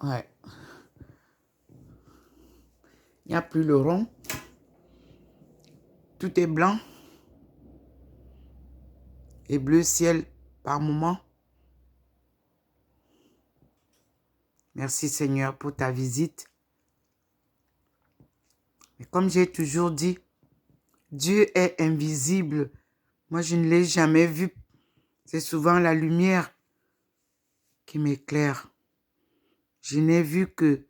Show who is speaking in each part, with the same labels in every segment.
Speaker 1: Ouais. Il n'y a plus le rond. Tout est blanc. Et bleu ciel par moment. Merci Seigneur pour ta visite. Mais comme j'ai toujours dit, Dieu est invisible. Moi, je ne l'ai jamais vu. C'est souvent la lumière qui m'éclaire. Je n'ai vu que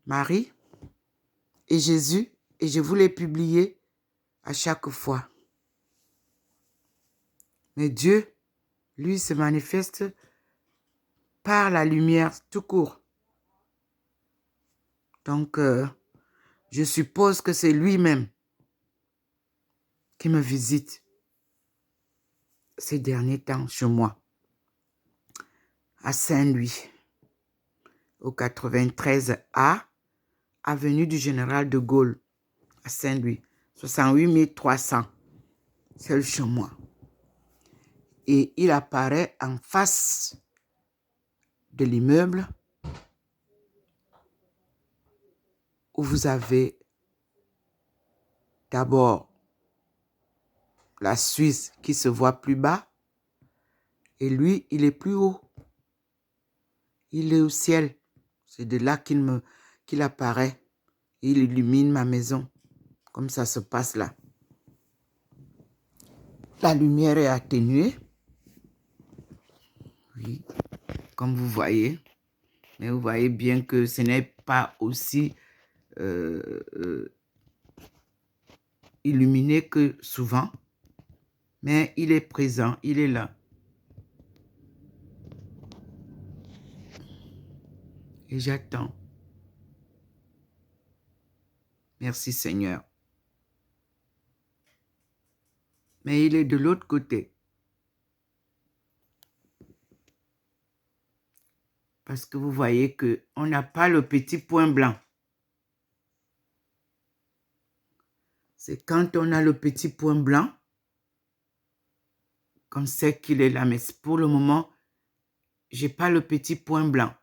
Speaker 1: Marie et Jésus et je vous l'ai publié à chaque fois. Mais Dieu, lui, se manifeste par la lumière tout court. Donc, je suppose que c'est lui-même qui me visite ces derniers temps chez moi, à Saint-Louis, au 93A, avenue du Général de Gaulle, à Saint-Louis, 68 300, c'est chez moi. Et il apparaît en face de l'immeuble où vous avez d'abord la Suisse qui se voit plus bas et lui, il est plus haut. Il est au ciel. C'est de là qu'il apparaît. Il illumine ma maison. Comme ça se passe là. La lumière est atténuée. Oui, comme vous voyez. Mais vous voyez bien que ce n'est pas aussi illuminé que souvent. Mais il est présent, il est là. Et j'attends. Merci Seigneur. Mais il est de l'autre côté. Parce que vous voyez qu'on n'a pas le petit point blanc. C'est quand on a le petit point blanc qu'on sait qu'il est là. Mais pour le moment, je n'ai pas le petit point blanc.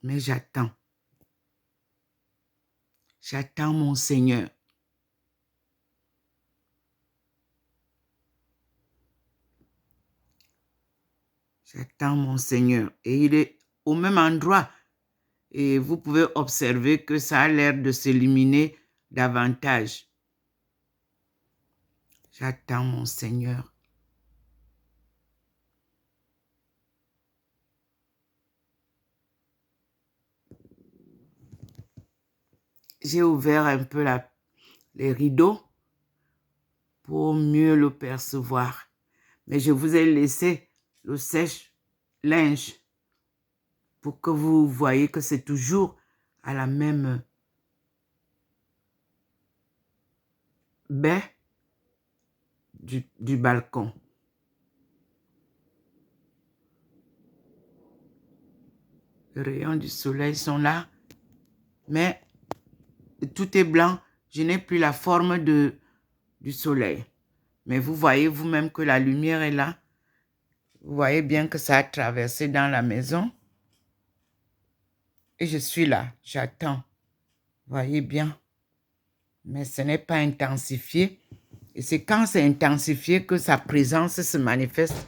Speaker 1: Mais j'attends. J'attends mon Seigneur. J'attends mon Seigneur. Et il est au même endroit. Et vous pouvez observer que ça a l'air de s'illuminer davantage. J'attends mon Seigneur. J'ai ouvert un peu les rideaux pour mieux le percevoir. Mais je vous ai laissé le sèche-linge pour que vous voyez que c'est toujours à la même baie du balcon. Les rayons du soleil sont là, mais tout est blanc. Je n'ai plus la forme du soleil. Mais vous voyez vous-même que la lumière est là. Vous voyez bien que ça a traversé dans la maison. Et je suis là, j'attends. Vous voyez bien. Mais ce n'est pas intensifié. Et c'est quand c'est intensifié que sa présence se manifeste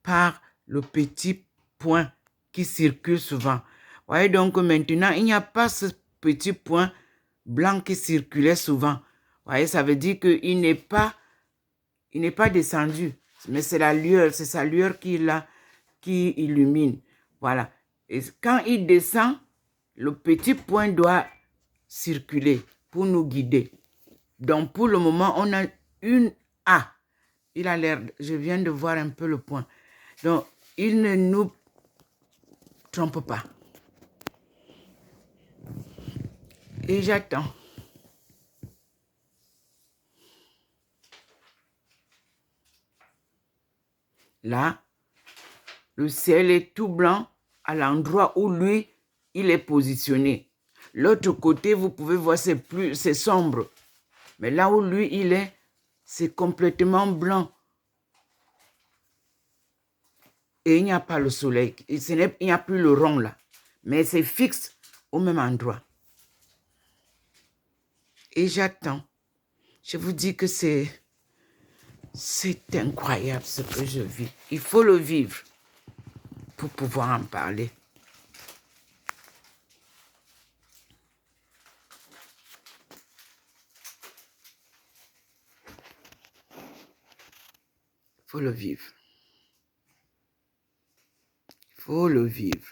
Speaker 1: par le petit point qui circule souvent. Vous voyez donc maintenant, il n'y a pas ce petit point blanc qui circulait souvent. Vous voyez, ça veut dire qu'il n'est pas descendu. Mais c'est la lueur, c'est sa lueur qui illumine. Voilà. Et quand il descend, le petit point doit circuler pour nous guider. Donc, pour le moment, on a une A. Il a l'air, je viens de voir un peu le point. Donc, il ne nous trompe pas. Et j'attends. Là, le ciel est tout blanc à l'endroit où lui, il est positionné. L'autre côté, vous pouvez voir, c'est sombre. Mais là où lui, il est, c'est complètement blanc. et il n'y a pas le soleil. Il n'y a plus le rond là. Mais c'est fixe au même endroit. Et j'attends. Je vous dis que c'est incroyable ce que je vis. Il faut le vivre pour pouvoir en parler. Il faut le vivre. Il faut le vivre.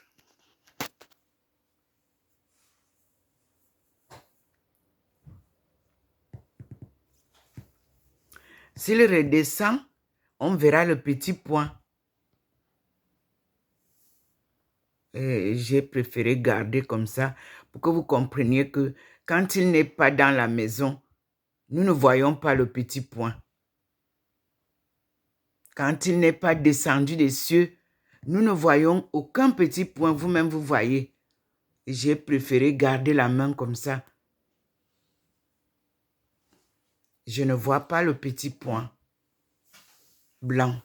Speaker 1: S'il redescend, on verra le petit point. J'ai préféré garder comme ça pour que vous compreniez que quand il n'est pas dans la maison, nous ne voyons pas le petit point. Quand il n'est pas descendu des cieux, nous ne voyons aucun petit point. Vous-même, vous voyez. J'ai préféré garder la main comme ça. Je ne vois pas le petit point blanc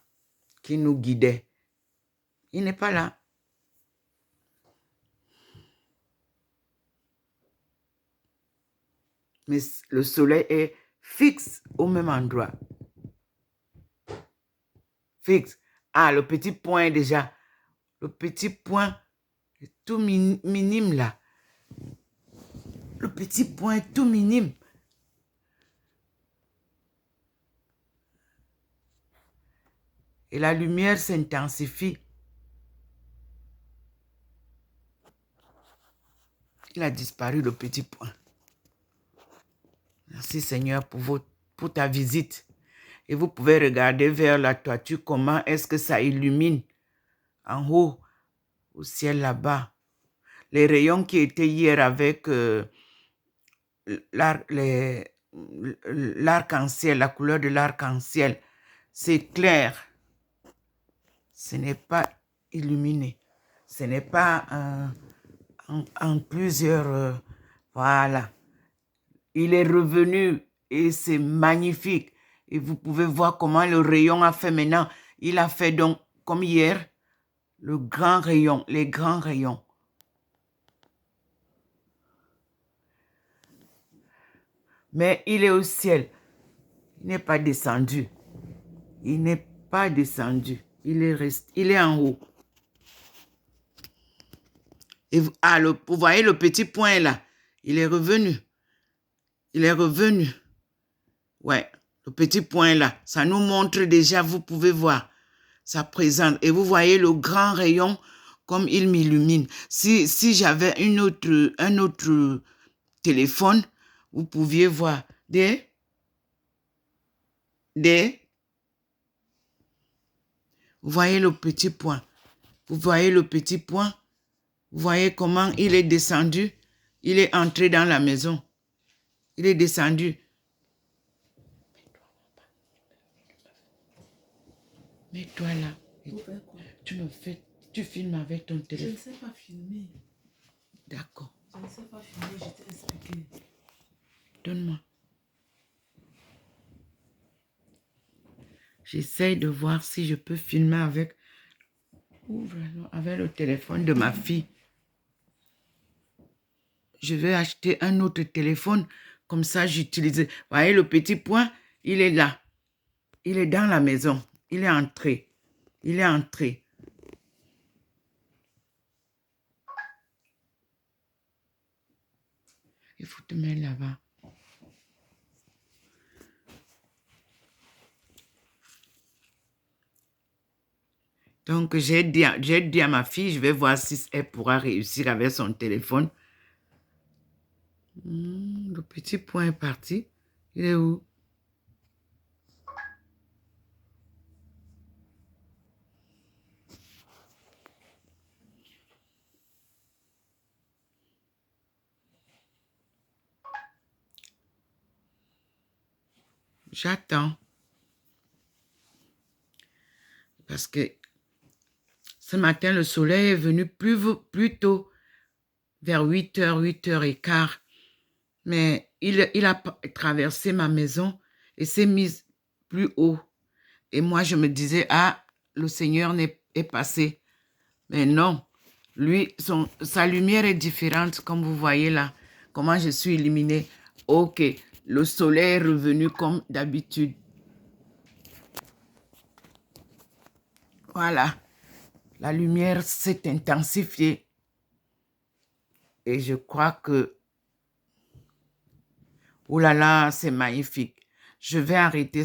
Speaker 1: qui nous guidait. Il n'est pas là. Mais le soleil est fixe au même endroit. Fixe. Ah, le petit point déjà. Le petit point est tout minime là. Le petit point est tout minime. Et la lumière s'intensifie. Il a disparu, le petit point. Merci Seigneur pour ta visite. Et vous pouvez regarder vers la toiture comment est-ce que ça illumine en haut, au ciel là-bas. Les rayons qui étaient hier avec l'arc-en-ciel, la couleur de l'arc-en-ciel, c'est clair. Ce n'est pas illuminé. Ce n'est pas en plusieurs... voilà. Il est revenu et c'est magnifique. Et vous pouvez voir comment le rayon a fait maintenant. Il a fait donc, comme hier, le grand rayon, les grands rayons. Mais il est au ciel. Il n'est pas descendu. Il n'est pas descendu. Il est en haut. Et vous voyez le petit point là. Il est revenu. Il est revenu. Ouais, le petit point là. Ça nous montre déjà, vous pouvez voir. Ça présente. Et vous voyez le grand rayon comme il m'illumine. Si j'avais un autre téléphone, vous pouviez voir vous voyez le petit point. Vous voyez le petit point. Vous voyez comment il est descendu. Il est entré dans la maison. Il est descendu. Mets-toi là. Tu filmes avec ton téléphone.
Speaker 2: Je ne sais pas filmer.
Speaker 1: D'accord.
Speaker 2: Je ne sais pas filmer, je t'ai expliqué.
Speaker 1: Donne-moi. J'essaye de voir si je peux filmer avec le téléphone de ma fille. Je vais acheter un autre téléphone. Comme ça, j'utilise. Vous voyez, le petit point, il est là. Il est dans la maison. Il est entré. Il est entré. Il faut te mettre là-bas. Donc, j'ai dit à ma fille, je vais voir si elle pourra réussir avec son téléphone. Le petit point est parti. Il est où? J'attends. Parce que ce matin, le soleil est venu plus tôt, vers 8h, 8h15. Mais il a traversé ma maison et s'est mis plus haut. Et moi, je me disais, ah, le Seigneur est passé. Mais non, lui, sa lumière est différente, comme vous voyez là. Comment je suis illuminée. Ok, le soleil est revenu comme d'habitude. Voilà, la lumière s'est intensifiée. Et je crois que, oh là là, c'est magnifique. Je vais arrêter